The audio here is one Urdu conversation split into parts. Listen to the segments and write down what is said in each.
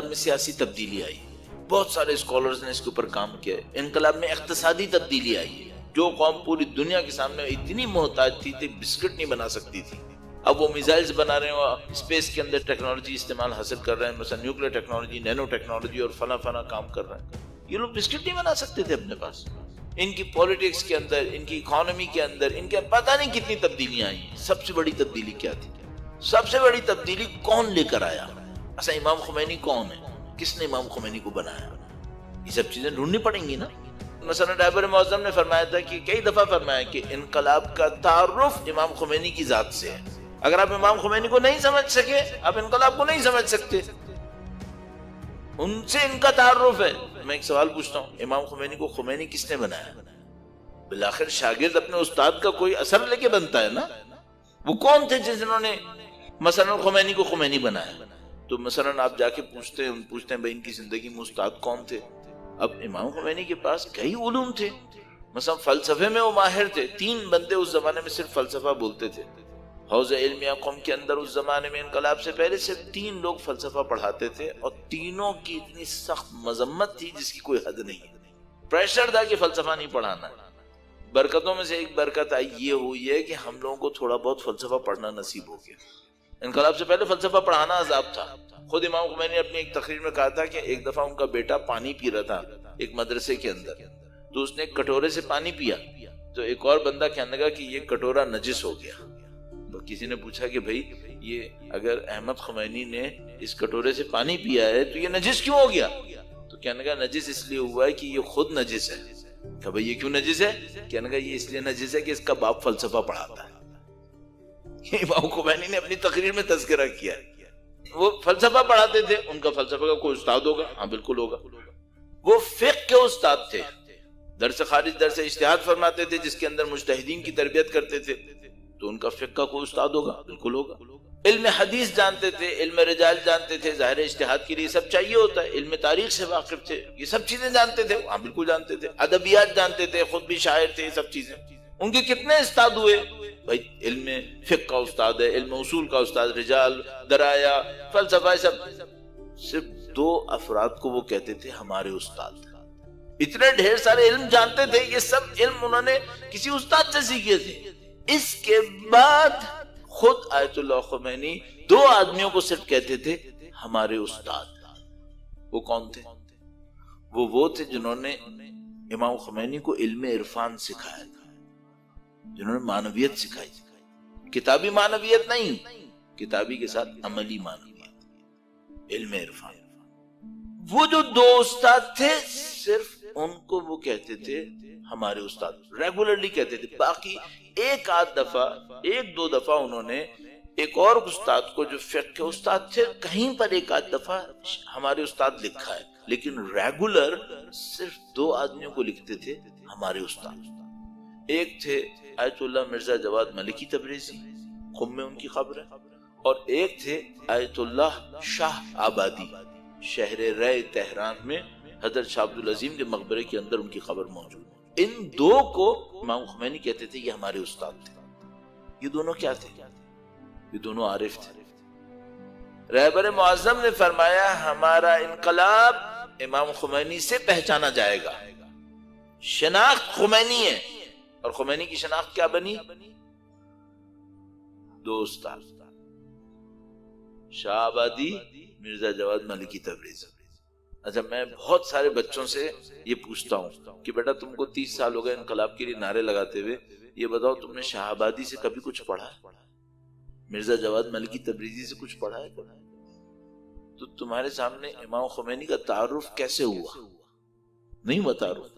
میں سیاسی تبدیلی آئی، بہت سارے اسکالرز نے اس کے اوپر کام کیا ہے۔ انقلاب میں اقتصادی تبدیلی آئی ہے، جو قوم پوری دنیا کے سامنے اتنی محتاج تھی بسکٹ نہیں بنا سکتی تھی، اب وہ میزائلز بنا رہے ہیں، اسپیس کے اندر ٹیکنالوجی استعمال حاصل کر رہے ہیں، مثلا نیوکلیر ٹیکنالوجی، نینو ٹیکنالوجی اور فلاں فلاں کام کر رہے ہیں۔ یہ لوگ بسکٹ نہیں بنا سکتے تھے اپنے پاس۔ ان کی پولیٹکس کے اندر، ان کی اکانومی کے اندر، ان کے پتہ نہیں کتنی تبدیلیاں آئی ہیں۔ سب سے بڑی تبدیلی کیا تھی؟ سب سے بڑی تبدیلی کون لے کر آیا؟ اصلا امام خمینی کون ہے؟ کس نے امام خمینی کو بنایا؟ یہ سب چیزیں ڈھونڈنی پڑیں گی نا۔ مثلا رہبر معظم نے فرمایا تھا کہ کئی دفعہ فرمایا کہ انقلاب کا تعارف امام خمینی کی ذات سے ہے۔ اگر آپ امام خمینی کو نہیں سمجھ سکے، آپ انقلاب کو نہیں سمجھ سکتے۔ ان سے ان کا تعارف ہے۔ میں ایک سوال پوچھتا ہوں، امام خمینی کو خمینی کس نے بنایا؟ بالآخر شاگرد اپنے استاد کا کوئی اثر لے کے بنتا ہے نا۔ وہ کون تھے جنہوں نے مثلا خمینی کو خمینی بنایا؟ تو مثلا آپ جا کے پوچھتے ہیں بھائی ان کی زندگی میں استاد کون تھے؟ اب امام خمینی کے پاس کئی علوم تھے، مثلا فلسفے میں وہ ماہر تھے۔ 3 بندے اس زمانے میں صرف فلسفہ بولتے تھے۔ حوض علمیہ قوم کے اندر اس زمانے میں انقلاب سے پہلے صرف 3 لوگ فلسفہ پڑھاتے تھے، اور تینوں کی اتنی سخت مذمت تھی جس کی کوئی حد نہیں۔ پریشر تھا کہ فلسفہ نہیں پڑھانا۔ برکتوں میں سے ایک برکت آئی یہ ہوئی ہے کہ ہم لوگوں کو تھوڑا بہت فلسفہ پڑھنا نصیب ہو گیا۔ انقلاب سے پہلے فلسفہ پڑھانا عذاب تھا۔ خود امام خمینی نے اپنی ایک تقریر میں کہا تھا کہ ایک دفعہ ان کا بیٹا پانی پی رہا تھا ایک مدرسے کے اندر، تو اس نے ایک کٹورے سے پانی پیا، تو ایک اور بندہ کہنے لگا کہ یہ کٹورا نجس ہو گیا۔ تو کسی نے پوچھا کہ بھائی یہ اگر احمد خمینی نے اس کٹورے سے پانی پیا ہے تو یہ نجس کیوں ہو گیا؟ تو کہنے لگا نجس اس لیے ہوا ہے کہ یہ خود نجس ہے۔ کہ بھائی یہ کیوں نجس ہے؟ کہنے لگا یہ اس لیے نجس ہے کہ اس کا باپ فلسفہ پڑھاتا ہے۔ امام خمینی نے اپنی تقریر میں تذکرہ کیا ہے۔ وہ فلسفہ پڑھاتے تھے، ان کا فلسفہ کا کوئی استاد ہوگا؟ ہاں بالکل ہوگا۔ وہ فقہ کے استاد تھے، درس خارج درس اجتہاد فرماتے تھے جس کے اندر مجتہدین کی تربیت کرتے تھے، تو ان کا فقہ کا کوئی استاد ہوگا؟ بالکل ہوگا۔ علم حدیث جانتے تھے، علم رجال جانتے تھے، ظاہر اجتہاد کے لیے سب چاہیے ہوتا ہے۔ علم تاریخ سے واقف تھے، یہ سب چیزیں جانتے تھے، ہاں بالکل جانتے تھے۔ ادبیات جانتے تھے، خود بھی شاعر تھے، یہ سب چیزیں۔ ان کے کتنے استاد ہوئے؟ بھائی علم فقہ کا استاد ہے، علم اصول کا استاد، رجال، درایا، فلسفہ، سب صرف 2 افراد کو وہ کہتے تھے ہمارے استاد۔ اتنے ڈھیر سارے علم جانتے تھے، یہ سب علم انہوں نے کسی استاد سے سیکھے تھے۔ اس کے بعد خود آیت اللہ خمینی 2 آدمیوں کو صرف کہتے تھے ہمارے استاد۔ وہ کون تھے؟ وہ تھے جنہوں نے امام خمینی کو علم عرفان سکھایا تھا، جنہوں نے معنویت سکھائی تھی۔ کتابی معنویت نہیں، کتابی کے ساتھ عملی معنویت، علم عرفان۔ وہ جو 2 استاد تھے صرف ان کو وہ کہتے تھے ہمارے استاد، ریگولرلی کہتے تھے۔ باقی 1-2 دفعہ انہوں نے ایک اور استاد کو جو فقہ کے استاد تھے کہیں پر 1-8 دفعہ ہمارے استاد لکھا ہے، لیکن ریگولر صرف 2 آدمیوں کو لکھتے تھے ہمارے استاد۔ ایک تھے آیت اللہ مرزا جواد ملکی تبریزی، قم میں ان کی قبر ہے، اور ایک تھے آیت اللہ شاہ آبادی، شہر رے تہران میں حضرت شاہ عبدالعظیم کے مقبرے کے اندر ان کی قبر موجود ہے۔ ان 2 کو امام خمینی کہتے تھے یہ ہمارے استاد تھے۔ یہ دونوں کیا تھے؟ یہ دونوں عارف تھے۔ رہبر معظم نے فرمایا ہمارا انقلاب امام خمینی سے پہچانا جائے گا۔ شناخت خمینی ہے، اور خمینی کی شناخت کیا بنی؟ 2 استاد، شاہ آبادی، مرزا جواد ملکی تبریزی۔ اچھا، میں بہت سارے بچوں سے یہ پوچھتا ہوں کہ بیٹا تم کو 30 سال ہو گئے انقلاب کے لیے نعرے لگاتے ہوئے، یہ بتاؤ تم نے شاہ آبادی سے کبھی کچھ پڑھا ہے؟ مرزا جواد ملکی تبریزی سے کچھ پڑھا ہے؟ تو تمہارے سامنے امام خمینی کا تعارف کیسے ہوا؟ نہیں ہوا تعارف۔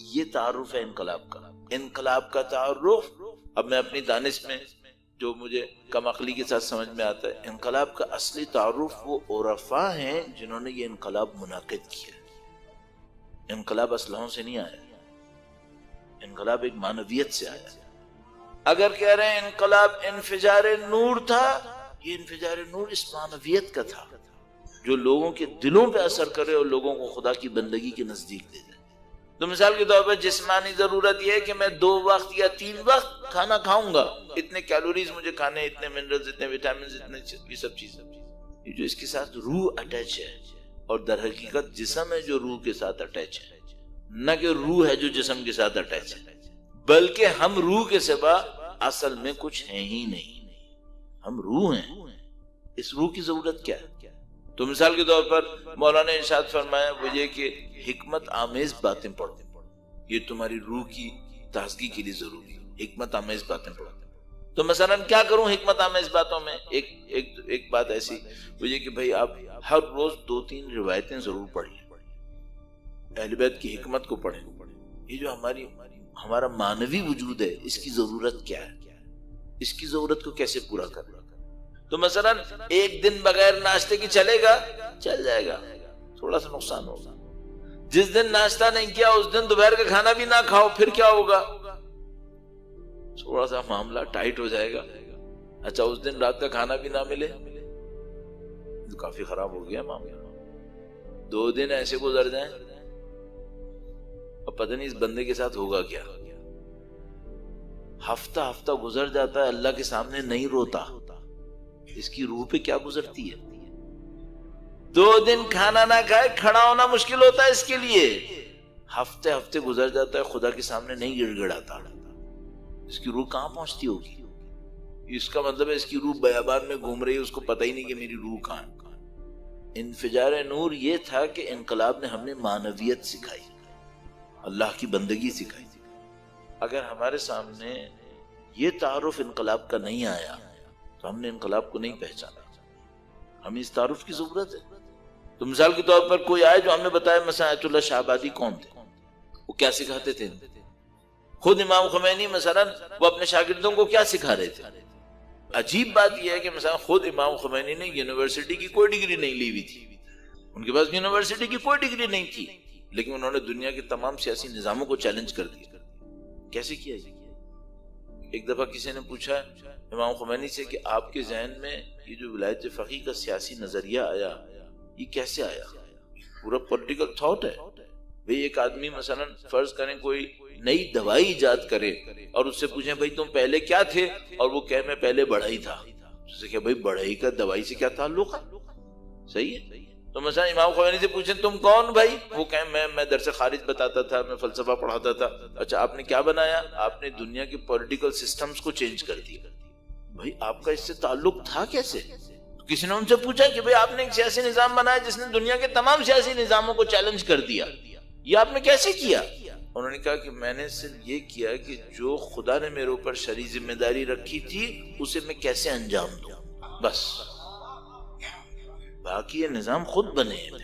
یہ تعارف ہے انقلاب کا۔ انقلاب کا تعارف، اب میں اپنی دانش میں جو مجھے کم عقلی کے ساتھ سمجھ میں آتا ہے، انقلاب کا اصلی تعارف وہ عرفاء ہیں جنہوں نے یہ انقلاب منعقد کیا۔ انقلاب اسلحوں سے نہیں آیا، انقلاب ایک معنویت سے آیا۔ اگر کہہ رہے ہیں انقلاب انفجار نور تھا، یہ انفجار نور اس معنویت کا تھا جو لوگوں کے دلوں پہ اثر کرے اور لوگوں کو خدا کی بندگی کے نزدیک لے جائے۔ تو مثال کے طور پر جسمانی ضرورت یہ ہے کہ میں 2 وقت یا 3 وقت کھانا کھاؤں گا، اتنے کیلوریز مجھے کھانے، اتنے منرلز، اتنے وٹامنز، اتنے یہ سب چیزیں۔ یہ جو اس کے ساتھ روح اٹیچ ہے، اور در حقیقت جسم ہے جو روح کے ساتھ اٹیچ ہے، نہ کہ روح ہے جو جسم کے ساتھ اٹیچ ہے، بلکہ ہم روح کے سوا اصل میں کچھ ہیں ہی نہیں، ہم روح ہیں۔ اس روح کی ضرورت کیا ہے؟ تو مثال کے طور پر مولانا نے ارشاد فرمایا وہ یہ کہ حکمت آمیز باتیں پڑھو، یہ تمہاری روح کی تازگی کے لیے ضروری ہے، حکمت آمیز باتیں پڑھو۔ تو مثلا کیا کروں حکمت آمیز باتوں میں؟ ایک بات ایسی وہ یہ کہ بھئی آپ ہر روز 2-3 روایتیں ضرور پڑھ لیں، اہل بیت کی حکمت کو پڑھیں۔ یہ جو ہمارا معنوی وجود ہے، اس کی ضرورت کیا ہے، اس کی ضرورت کو کیسے پورا کرنا؟ تو مثلا ایک دن بغیر ناشتے کی چلے گا؟ چل جائے گا، تھوڑا سا نقصان ہوگا۔ جس دن ناشتہ نہیں کیا اس دن دوپہر کا کھانا بھی نہ کھاؤ، پھر کیا ہوگا؟ تھوڑا سا معاملہ ٹائٹ ہو جائے گا۔ اچھا اس دن رات کا کھانا بھی نہ ملے تو کافی خراب ہو گیا معاملہ۔ 2 دن ایسے گزر جائیں، اب پتہ نہیں اس بندے کے ساتھ ہوگا کیا۔ ہفتہ گزر جاتا ہے، اللہ کے سامنے نہیں روتا، اس کی روح پہ کیا گزرتی ہے؟ 2 دن کھانا نہ کھائے کھڑا ہونا مشکل ہوتا ہے اس کے لیے، ہفتے گزر جاتا ہے خدا کے سامنے نہیں گڑ گڑاتا، اس کی روح کہاں پہنچتی ہوگی؟ اس کا مطلب ہے اس کی روح بیابان میں گھوم رہی ہے، اس کو پتہ ہی نہیں کہ میری روح کہاں ہے۔ انفجار نور یہ تھا کہ انقلاب نے ہمیں معنویت سکھائی، اللہ کی بندگی سکھائی۔ اگر ہمارے سامنے یہ تعارف انقلاب کا نہیں آیا تو ہم نے انقلاب کو نہیں پہچانا، ہمیں اس تعارف کی ضرورت ہے۔ تو مثال کے طور پر کوئی آئے جو ہمیں بتائے مثلا آیت اللہ شاہ آبادی کون تھے، وہ کیا سکھاتے تھے، خود امام خمینی مثلا وہ اپنے شاگردوں کو کیا سکھا رہے تھے۔ عجیب بات یہ ہے کہ مثلا خود امام خمینی نے یونیورسٹی کی کوئی ڈگری نہیں لی ہوئی تھی، ان کے پاس یونیورسٹی کی کوئی ڈگری نہیں تھی، لیکن انہوں نے دنیا کے تمام سیاسی نظاموں کو چیلنج کر دیا۔ کیسے کیا یہ؟ ایک دفعہ کسی نے پوچھا امام خمینی سے کہ آپ کے ذہن میں یہ جو ولایت فقیہ کا سیاسی نظریہ آیا یہ کیسے آیا؟ پورا پولیٹیکل تھاٹ ہے بھئی۔ ایک آدمی مثلا فرض کریں کوئی نئی دوائی ایجاد کرے اور اس سے پوچھیں بھئی تم پہلے کیا تھے، اور وہ کہے میں پہلے بڑھئی تھا، اس سے کہ بھئی بڑھئی کا دوائی سے کیا تعلق ہے؟ صحیح ہے۔ تو مثلا امام خمینی سے پوچھیں تم کون بھائی، وہ کہیں میں درس خارج بتاتا تھا، میں فلسفہ پڑھاتا تھا۔ اچھا آپ نے کیا بنایا؟ آپ نے دنیا کے پولیٹیکل سسٹمز کو چینج کر دیا۔ بھائی آپ کا اس سے تعلق تھا کیسے؟ کسی نے ان سے پوچھا کہ بھئی آپ نے ایک سیاسی نظام بنایا جس نے دنیا کے تمام سیاسی نظاموں کو چیلنج کر دیا، یہ آپ نے کیسے کیا؟ انہوں نے کہا کہ میں نے صرف یہ کیا کہ جو خدا نے میرے اوپر شرعی ذمہ داری رکھی تھی اسے میں کیسے انجام دوں، بس، باقی یہ نظام خود بنے ہیں۔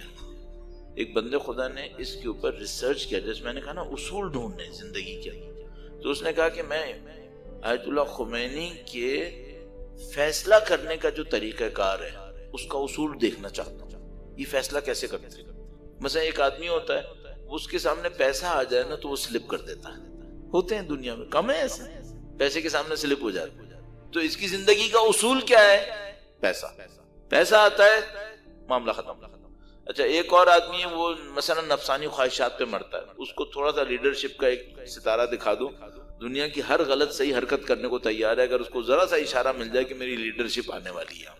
ایک بندے خدا نے اس کے اوپر ریسرچ کیا، جیسے میں نے کہا نا اصول ڈھونڈنے زندگی کے، تو اس نے کہا کہ میں آیت اللہ خمینی کے فیصلہ کرنے کا جو طریقہ کار ہے اس کا اصول دیکھنا چاہتا ہوں، یہ فیصلہ کیسے کرتے ہیں۔ مثلا ایک آدمی ہوتا ہے اس کے سامنے پیسہ آ جائے نا تو وہ سلپ کر دیتا ہے، ہوتے ہیں دنیا میں، کم ہے ایسے پیسے کے سامنے سلپ ہو جاتے ہیں۔ تو اس کی زندگی کا اصول کیا ہے؟ پیسہ آتا ہے معاملہ ختم۔ اچھا ایک اور آدمی ہے وہ مثلا نفسانی خواہشات پہ مرتا ہے، اس کو تھوڑا سا لیڈرشپ کا ایک ستارہ دکھا دو، دنیا کی ہر غلط صحیح حرکت کرنے کو تیار ہے، اگر اس کو ذرا سا اشارہ مل جائے کہ میری لیڈرشپ آنے والی ہے،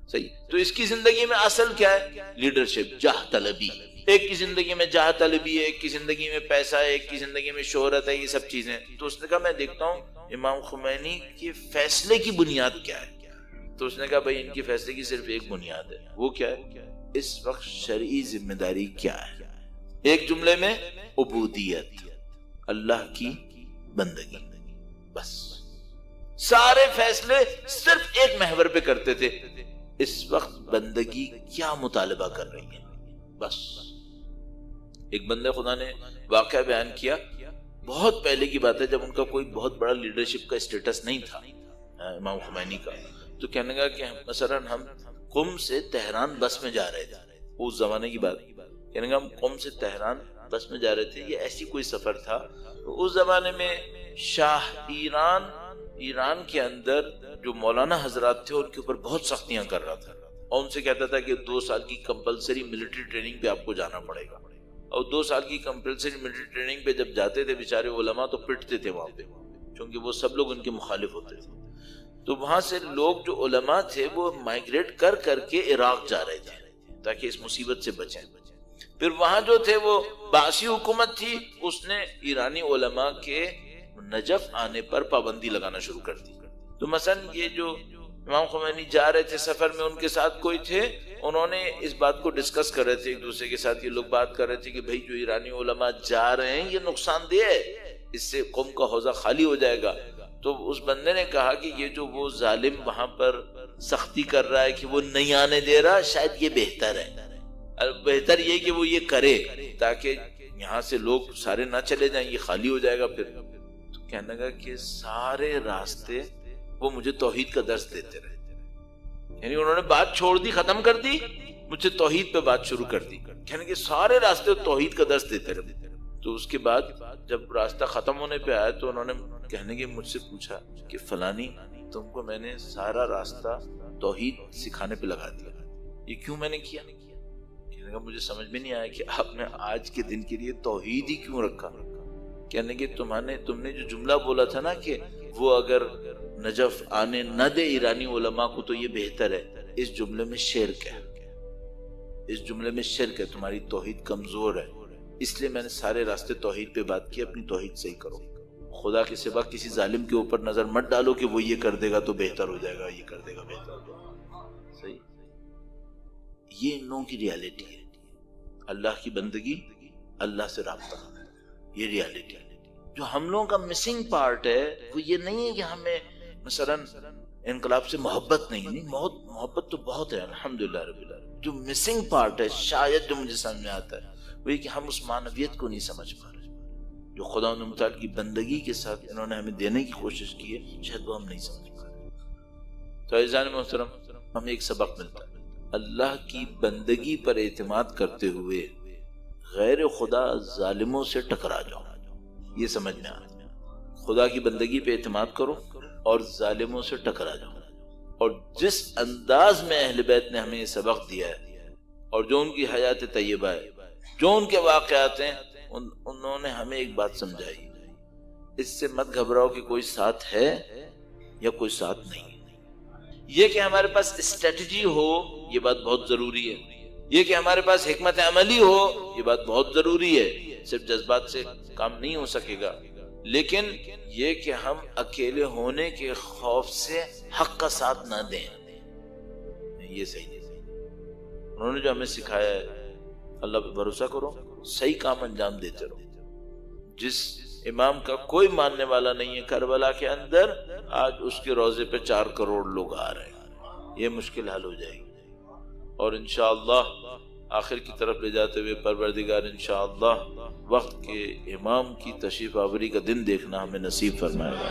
صحیح۔ تو اس کی زندگی میں اصل کیا ہے؟ لیڈرشپ، جاہ طلبی۔ ایک کی زندگی میں جاہ طلبی ہے، ایک کی زندگی میں پیسہ ہے، ایک کی زندگی میں شہرت ہے، یہ سب چیزیں۔ تو اس نے کہا میں دیکھتا ہوں امام خمینی کے فیصلے کی بنیاد کیا ہے۔ تو اس نے کہا بھائی ان کی فیصلے کی صرف ایک بنیاد ہے، وہ کیا ہے؟ اس وقت شرعی ذمہ داری کیا ہے؟ ایک جملے میں عبودیت، اللہ کی بندگی، بس۔ سارے فیصلے صرف ایک محور پہ کرتے تھے، اس وقت بندگی کیا مطالبہ کر رہی ہے، بس۔ ایک بندے خدا نے واقعہ بیان کیا، بہت پہلے کی بات ہے جب ان کا کوئی بہت بڑا لیڈرشپ کا اسٹیٹس نہیں تھا امام خمینی کا، تو کہنے لگا کہ مثلا ہم قم سے تہران بس میں جا رہے تھے، اس زمانے کی بات، کہنے لگا ہم قم سے تہران بس میں جا رہے تھے، یہ ایسی کوئی سفر تھا۔ اس زمانے میں شاہ ایران کے اندر جو مولانا حضرات تھے ان کے اوپر بہت سختیاں کر رہا تھا، اور ان سے کہتا تھا کہ 2 سال کی کمپلسری ملٹری ٹریننگ پہ آپ کو جانا پڑے گا، اور 2 سال کی کمپلسری ملٹری ٹریننگ پہ جب جاتے تھے بیچارے علماء تو پٹتے تھے وہاں پہ، کیونکہ وہ سب لوگ ان کے مخالف ہوتے تھے۔ تو وہاں سے لوگ جو علماء تھے وہ مائگریٹ کر کر کے عراق جا رہے تھے تاکہ اس مصیبت سے بچیں. پھر وہاں جو تھے وہ باسی حکومت تھی، اس نے ایرانی علماء کے نجف آنے پر پابندی لگانا شروع کر دی. تو مثلا یہ جو امام خمینی جا رہے تھے سفر میں، ان کے ساتھ کوئی تھے، انہوں نے اس بات کو ڈسکس کر رہے تھے ایک دوسرے کے ساتھ. یہ لوگ بات کر رہے تھے کہ بھائی جو ایرانی علماء جا رہے ہیں یہ نقصان دہ ہے، اس سے قوم کا حوزہ خالی ہو جائے گا. تو اس بندے نے کہا کہ یہ جو وہ ظالم وہاں پر سختی کر رہا ہے کہ وہ نہیں آنے دے رہا، شاید یہ بہتر ہے. بہتر یہ کہ وہ یہ کرے تاکہ یہاں سے لوگ سارے نہ چلے جائیں، یہ خالی ہو جائے گا. پھر تو کہنے لگا کہ سارے راستے وہ مجھے توحید کا درس دیتے رہے، یعنی انہوں نے بات چھوڑ دی، ختم کر دی، مجھ سے توحید پہ بات شروع کر دی. کہنے کہ سارے راستے توحید کا درس دیتے رہے. تو اس کے بعد جب راستہ ختم ہونے پہ آیا تو انہوں نے کہنے کہ مجھ سے پوچھا کہ فلانی تم کو میں نے سارا راستہ توحید سکھانے پہ لگا دیا، یہ کیوں میں نے کیا؟ کہنے کا مجھے سمجھ میں نہیں آیا کہ آپ نے آج کے دن کے لیے توحید ہی کیوں رکھا. کہنے کہ تم نے جو جملہ بولا تھا نا کہ وہ اگر نجف آنے نہ دے ایرانی علماء کو تو یہ بہتر ہے، اس جملے میں شرک ہے، اس جملے میں شرک ہے، تمہاری توحید کمزور ہے، اس لیے میں نے سارے راستے توحید پہ بات کی. اپنی توحید صحیح کرو، خدا کے سوا کسی ظالم کے اوپر نظر مت ڈالو کہ وہ یہ کر دے گا تو بہتر ہو جائے گا، یہ کر دے گا بہتر ہو جائے گا. صحیح، یہ ان لوگوں کی ریالٹی ہے. اللہ کی بندگی، اللہ سے رابطہ، یہ ریالٹی ہے. جو ہم لوگوں کا مسنگ پارٹ ہے وہ یہ نہیں ہے کہ ہمیں مثلا انقلاب سے محبت نہیں، محبت تو بہت ہے الحمدللہ رب العالمین. جو مسنگ پارٹ ہے شاید جو مجھے سمجھ میں آتا ہے وہ یہ کہ ہم اس معنویت کو نہیں سمجھ پا رہے جو خدا متعال کی بندگی کے ساتھ انہوں نے ہمیں دینے کی کوشش کی ہے، شاید وہ ہم نہیں سمجھ پا رہے. تو عزیزان محترم، ہمیں ایک سبق ملتا ہے، اللہ کی بندگی پر اعتماد کرتے ہوئے غیر خدا ظالموں سے ٹکرا جاؤ. یہ سمجھ میں آتا ہے، خدا کی بندگی پہ اعتماد کرو اور ظالموں سے ٹکرا جاؤ. اور جس انداز میں اہل بیت نے ہمیں یہ سبق دیا ہے اور جو ان کی حیات طیبہ ہے، جو ان کے واقعات ہیں، انہوں نے ہمیں ایک بات سمجھائی، اس سے مت گھبراؤ کہ کوئی ساتھ ہے یا کوئی ساتھ نہیں. یہ کہ ہمارے پاس اسٹریٹجی ہو یہ بات بہت ضروری ہے، یہ کہ ہمارے پاس حکمت عملی ہو یہ بات بہت ضروری ہے. صرف جذبات سے کام نہیں ہو سکے گا، لیکن یہ کہ ہم اکیلے ہونے کے خوف سے حق کا ساتھ نہ دیں، یہ صحیح نہیں. انہوں نے جو ہمیں سکھایا ہے اللہ پہ بھروسہ کرو، صحیح کام انجام دیتے رہو. جس امام کا کوئی ماننے والا نہیں ہے کربلا کے اندر، آج اس کے روضے پہ 4 کروڑ لوگ آ رہے ہیں، یہ مشکل حل ہو جائے گی. اور انشاءاللہ آخر کی طرف لے جاتے ہوئے پروردگار انشاءاللہ وقت کے امام کی تشریف آوری کا دن دیکھنا ہمیں نصیب فرمائے گا.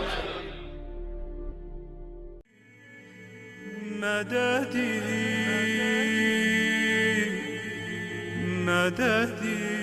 مددی مددی